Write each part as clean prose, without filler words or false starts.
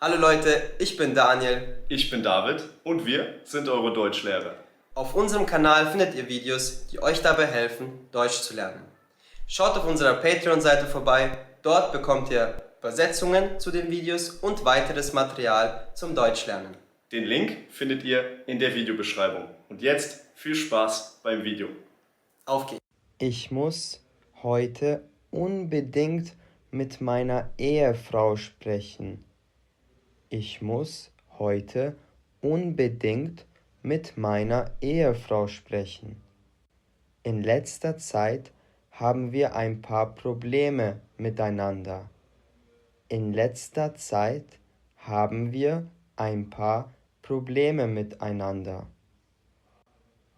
Hallo Leute, ich bin Daniel. Ich bin David und wir sind eure Deutschlehrer. Auf unserem Kanal findet ihr Videos, die euch dabei helfen, Deutsch zu lernen. Schaut auf unserer Patreon-Seite vorbei, dort bekommt ihr Übersetzungen zu den Videos und weiteres Material zum Deutschlernen. Den Link findet ihr in der Videobeschreibung. Und jetzt viel Spaß beim Video. Auf geht's! Ich muss heute unbedingt mit meiner Ehefrau sprechen. Ich muss heute unbedingt mit meiner Ehefrau sprechen. In letzter Zeit haben wir ein paar Probleme miteinander. In letzter Zeit haben wir ein paar Probleme miteinander.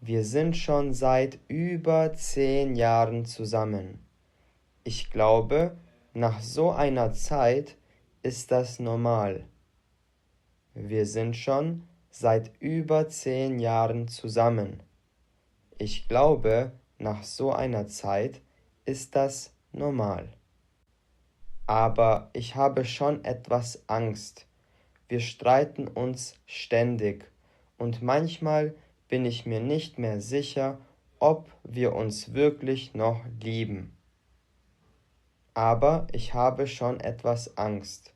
Wir sind schon seit über 10 Jahren zusammen. Ich glaube, nach so einer Zeit ist das normal. Wir sind schon seit über 10 Jahren zusammen. Ich glaube, nach so einer Zeit ist das normal. Aber ich habe schon etwas Angst. Wir streiten uns ständig und manchmal bin ich mir nicht mehr sicher, ob wir uns wirklich noch lieben. Aber ich habe schon etwas Angst.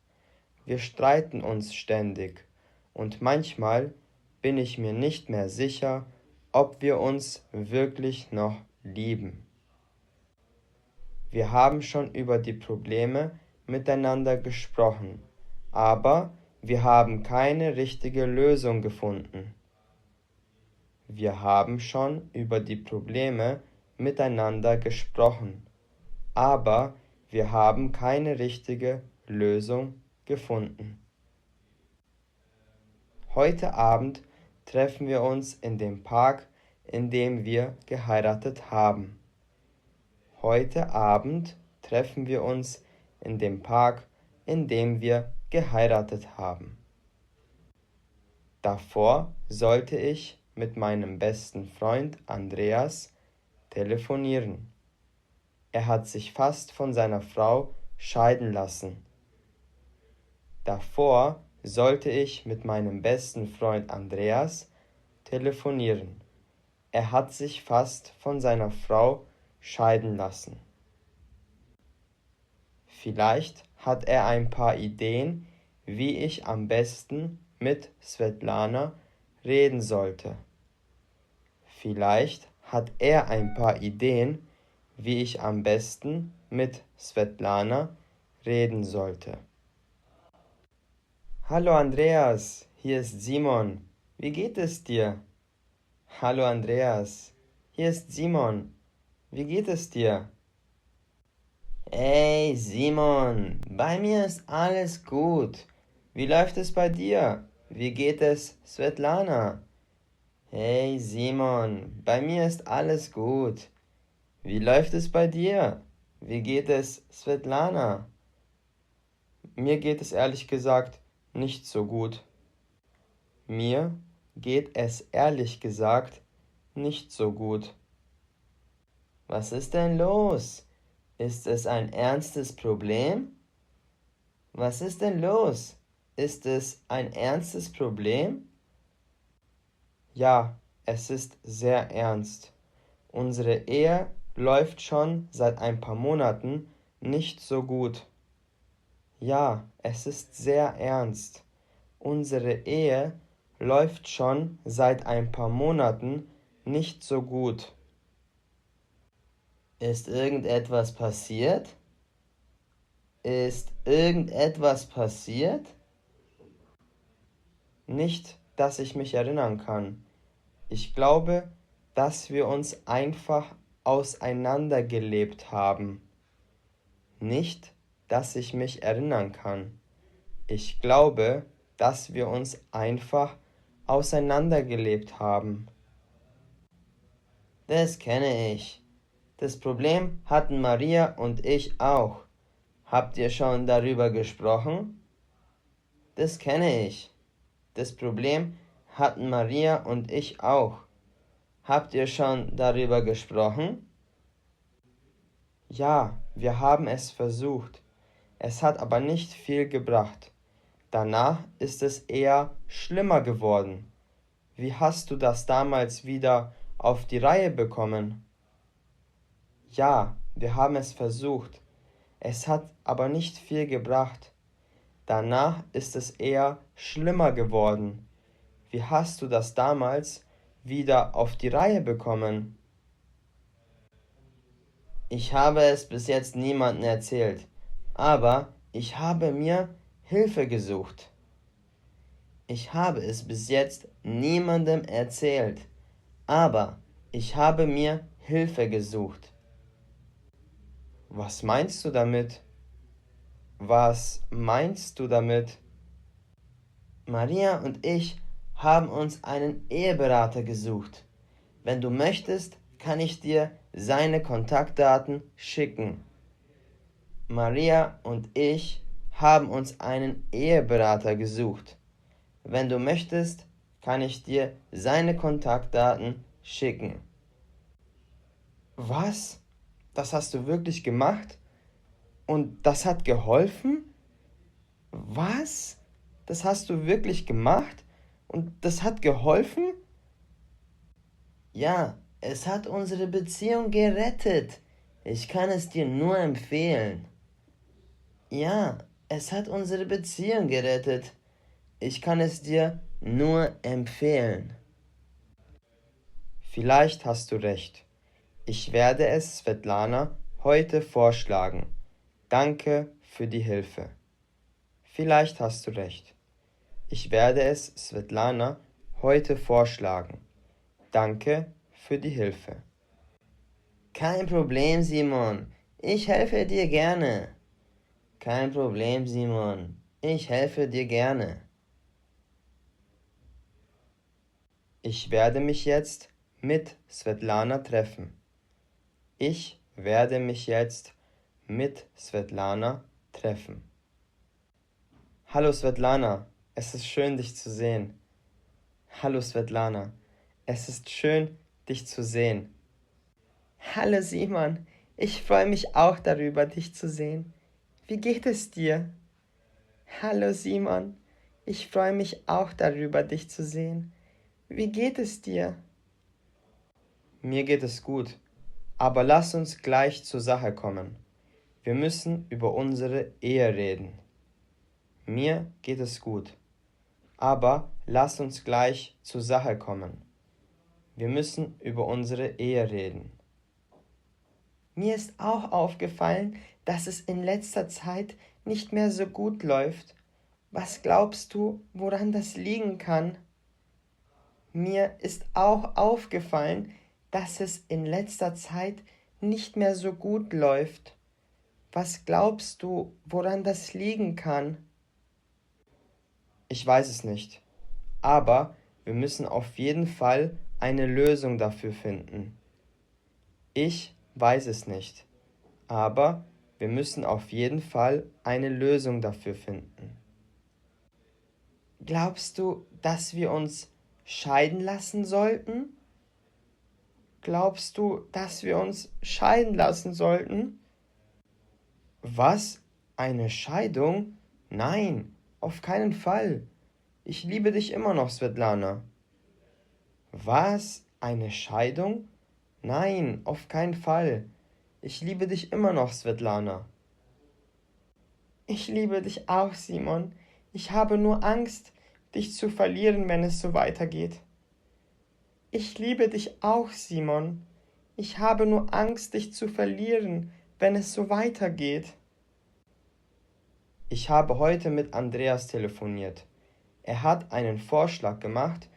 Wir streiten uns ständig und manchmal bin ich mir nicht mehr sicher, ob wir uns wirklich noch lieben. Wir haben schon über die Probleme miteinander gesprochen, aber wir haben keine richtige Lösung gefunden. Wir haben schon über die Probleme miteinander gesprochen, aber wir haben keine richtige Lösung gefunden. Heute Abend treffen wir uns in dem Park, in dem wir geheiratet haben. Heute Abend treffen wir uns in dem Park, in dem wir geheiratet haben. Davor sollte ich mit meinem besten Freund Andreas telefonieren. Er hat sich fast von seiner Frau scheiden lassen. Davor sollte ich mit meinem besten Freund Andreas telefonieren. Er hat sich fast von seiner Frau scheiden lassen. Vielleicht hat er ein paar Ideen, wie ich am besten mit Svetlana reden sollte. Vielleicht hat er ein paar Ideen, wie ich am besten mit Svetlana reden sollte. Hallo Andreas, hier ist Simon. Wie geht es dir? Hallo Andreas, hier ist Simon. Wie geht es dir? Hey Simon, bei mir ist alles gut. Wie läuft es bei dir? Wie geht es Svetlana? Hey Simon, bei mir ist alles gut. Wie läuft es bei dir? Wie geht es Svetlana? Mir geht es ehrlich gesagt nicht so gut. Mir geht es ehrlich gesagt nicht so gut. Was ist denn los? Ist es ein ernstes Problem? Was ist denn los? Ist es ein ernstes Problem? Ja, es ist sehr ernst. Unsere Ehe läuft schon seit ein paar Monaten nicht so gut. Ja, es ist sehr ernst. Unsere Ehe läuft schon seit ein paar Monaten nicht so gut. Ist irgendetwas passiert? Ist irgendetwas passiert? Nicht, dass ich mich erinnern kann. Ich glaube, dass wir uns einfach auseinandergelebt haben. Nicht, dass ich mich erinnern kann. Ich glaube, dass wir uns einfach auseinandergelebt haben. Das kenne ich. Das Problem hatten Maria und ich auch. Habt ihr schon darüber gesprochen? Das kenne ich. Das Problem hatten Maria und ich auch. Habt ihr schon darüber gesprochen? Ja, wir haben es versucht. Es hat aber nicht viel gebracht. Danach ist es eher schlimmer geworden. Wie hast du das damals wieder auf die Reihe bekommen? Ja, wir haben es versucht. Es hat aber nicht viel gebracht. Danach ist es eher schlimmer geworden. Wie hast du das damals wieder auf die Reihe bekommen? Ich habe es bis jetzt niemandem erzählt, aber ich habe mir Hilfe gesucht. Ich habe es bis jetzt niemandem erzählt, aber ich habe mir Hilfe gesucht. Was meinst du damit? Was meinst du damit? Maria und ich haben uns einen Eheberater gesucht. Wenn du möchtest, kann ich dir seine Kontaktdaten schicken. Maria und ich haben uns einen Eheberater gesucht. Wenn du möchtest, kann ich dir seine Kontaktdaten schicken. Was? Das hast du wirklich gemacht? Und das hat geholfen? Was? Das hast du wirklich gemacht? Und das hat geholfen? Ja, es hat unsere Beziehung gerettet. Ich kann es dir nur empfehlen. Ja, es hat unsere Beziehung gerettet. Ich kann es dir nur empfehlen. Vielleicht hast du recht. Ich werde es Svetlana heute vorschlagen. Danke für die Hilfe. Vielleicht hast du recht. Ich werde es Svetlana heute vorschlagen. Danke für die Hilfe. Kein Problem, Simon. Ich helfe dir gerne. Kein Problem, Simon. Ich helfe dir gerne. Ich werde mich jetzt mit Svetlana treffen. Ich werde mich jetzt mit Svetlana treffen. Hallo Svetlana, es ist schön, dich zu sehen. Hallo Svetlana, es ist schön, dich zu sehen. Hallo Simon, ich freue mich auch darüber, dich zu sehen. Wie geht es dir? Hallo Simon, ich freue mich auch darüber, dich zu sehen. Wie geht es dir? Mir geht es gut, aber lass uns gleich zur Sache kommen. Wir müssen über unsere Ehe reden. Mir geht es gut, aber lass uns gleich zur Sache kommen. Wir müssen über unsere Ehe reden. Mir ist auch aufgefallen, dass es in letzter Zeit nicht mehr so gut läuft. Was glaubst du, woran das liegen kann? Mir ist auch aufgefallen, dass es in letzter Zeit nicht mehr so gut läuft. Was glaubst du, woran das liegen kann? Ich weiß es nicht, aber wir müssen auf jeden Fall eine Lösung dafür finden. Ich weiß es nicht, aber wir müssen auf jeden Fall eine Lösung dafür finden. Glaubst du, dass wir uns scheiden lassen sollten? Glaubst du, dass wir uns scheiden lassen sollten? Was? Eine Scheidung? Nein, auf keinen Fall. Ich liebe dich immer noch, Svetlana. Was? Eine Scheidung? Nein, auf keinen Fall. Ich liebe dich immer noch, Svetlana. Ich liebe dich auch, Simon. Ich habe nur Angst, dich zu verlieren, wenn es so weitergeht. Ich liebe dich auch, Simon. Ich habe nur Angst, dich zu verlieren, wenn es so weitergeht. Ich habe heute mit Andreas telefoniert. Er hat einen Vorschlag gemacht,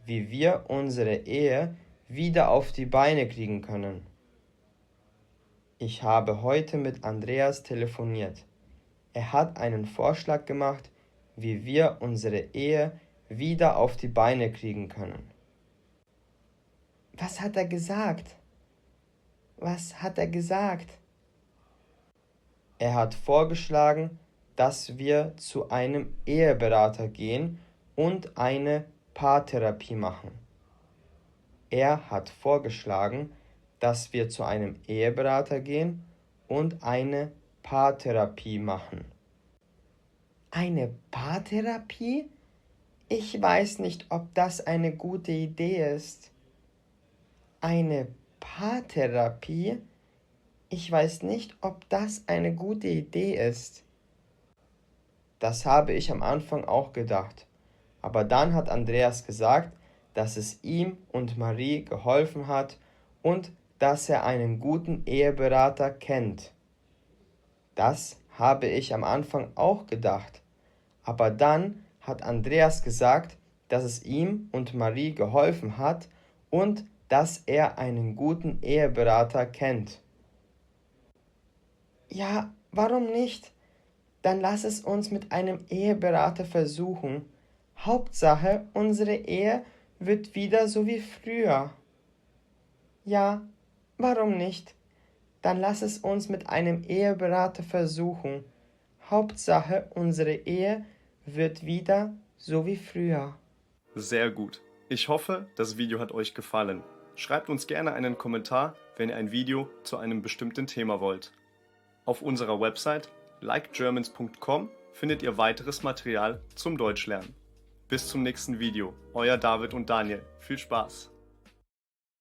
wie wir unsere Ehe wieder auf die Beine kriegen können. Ich habe heute mit Andreas telefoniert. Er hat einen Vorschlag gemacht, wie wir unsere Ehe wieder auf die Beine kriegen können. Was hat er gesagt? Was hat er gesagt? Er hat vorgeschlagen, dass wir zu einem Eheberater gehen und eine Paartherapie machen. Er hat vorgeschlagen, dass wir zu einem Eheberater gehen und eine Paartherapie machen. Eine Paartherapie? Ich weiß nicht, ob das eine gute Idee ist. Eine Paartherapie? Ich weiß nicht, ob das eine gute Idee ist. Das habe ich am Anfang auch gedacht. Aber dann hat Andreas gesagt, dass es ihm und Marie geholfen hat und dass er einen guten Eheberater kennt. Das habe ich am Anfang auch gedacht. Aber dann hat Andreas gesagt, dass es ihm und Marie geholfen hat und dass er einen guten Eheberater kennt. Ja, warum nicht? Dann lass es uns mit einem Eheberater versuchen. Hauptsache, unsere Ehe wird wieder so wie früher. Ja, warum nicht? Dann lass es uns mit einem Eheberater versuchen. Hauptsache, unsere Ehe wird wieder so wie früher. Sehr gut. Ich hoffe, das Video hat euch gefallen. Schreibt uns gerne einen Kommentar, wenn ihr ein Video zu einem bestimmten Thema wollt. Auf unserer Website likegermans.com findet ihr weiteres Material zum Deutschlernen. Bis zum nächsten Video. Euer David und Daniel. Viel Spaß!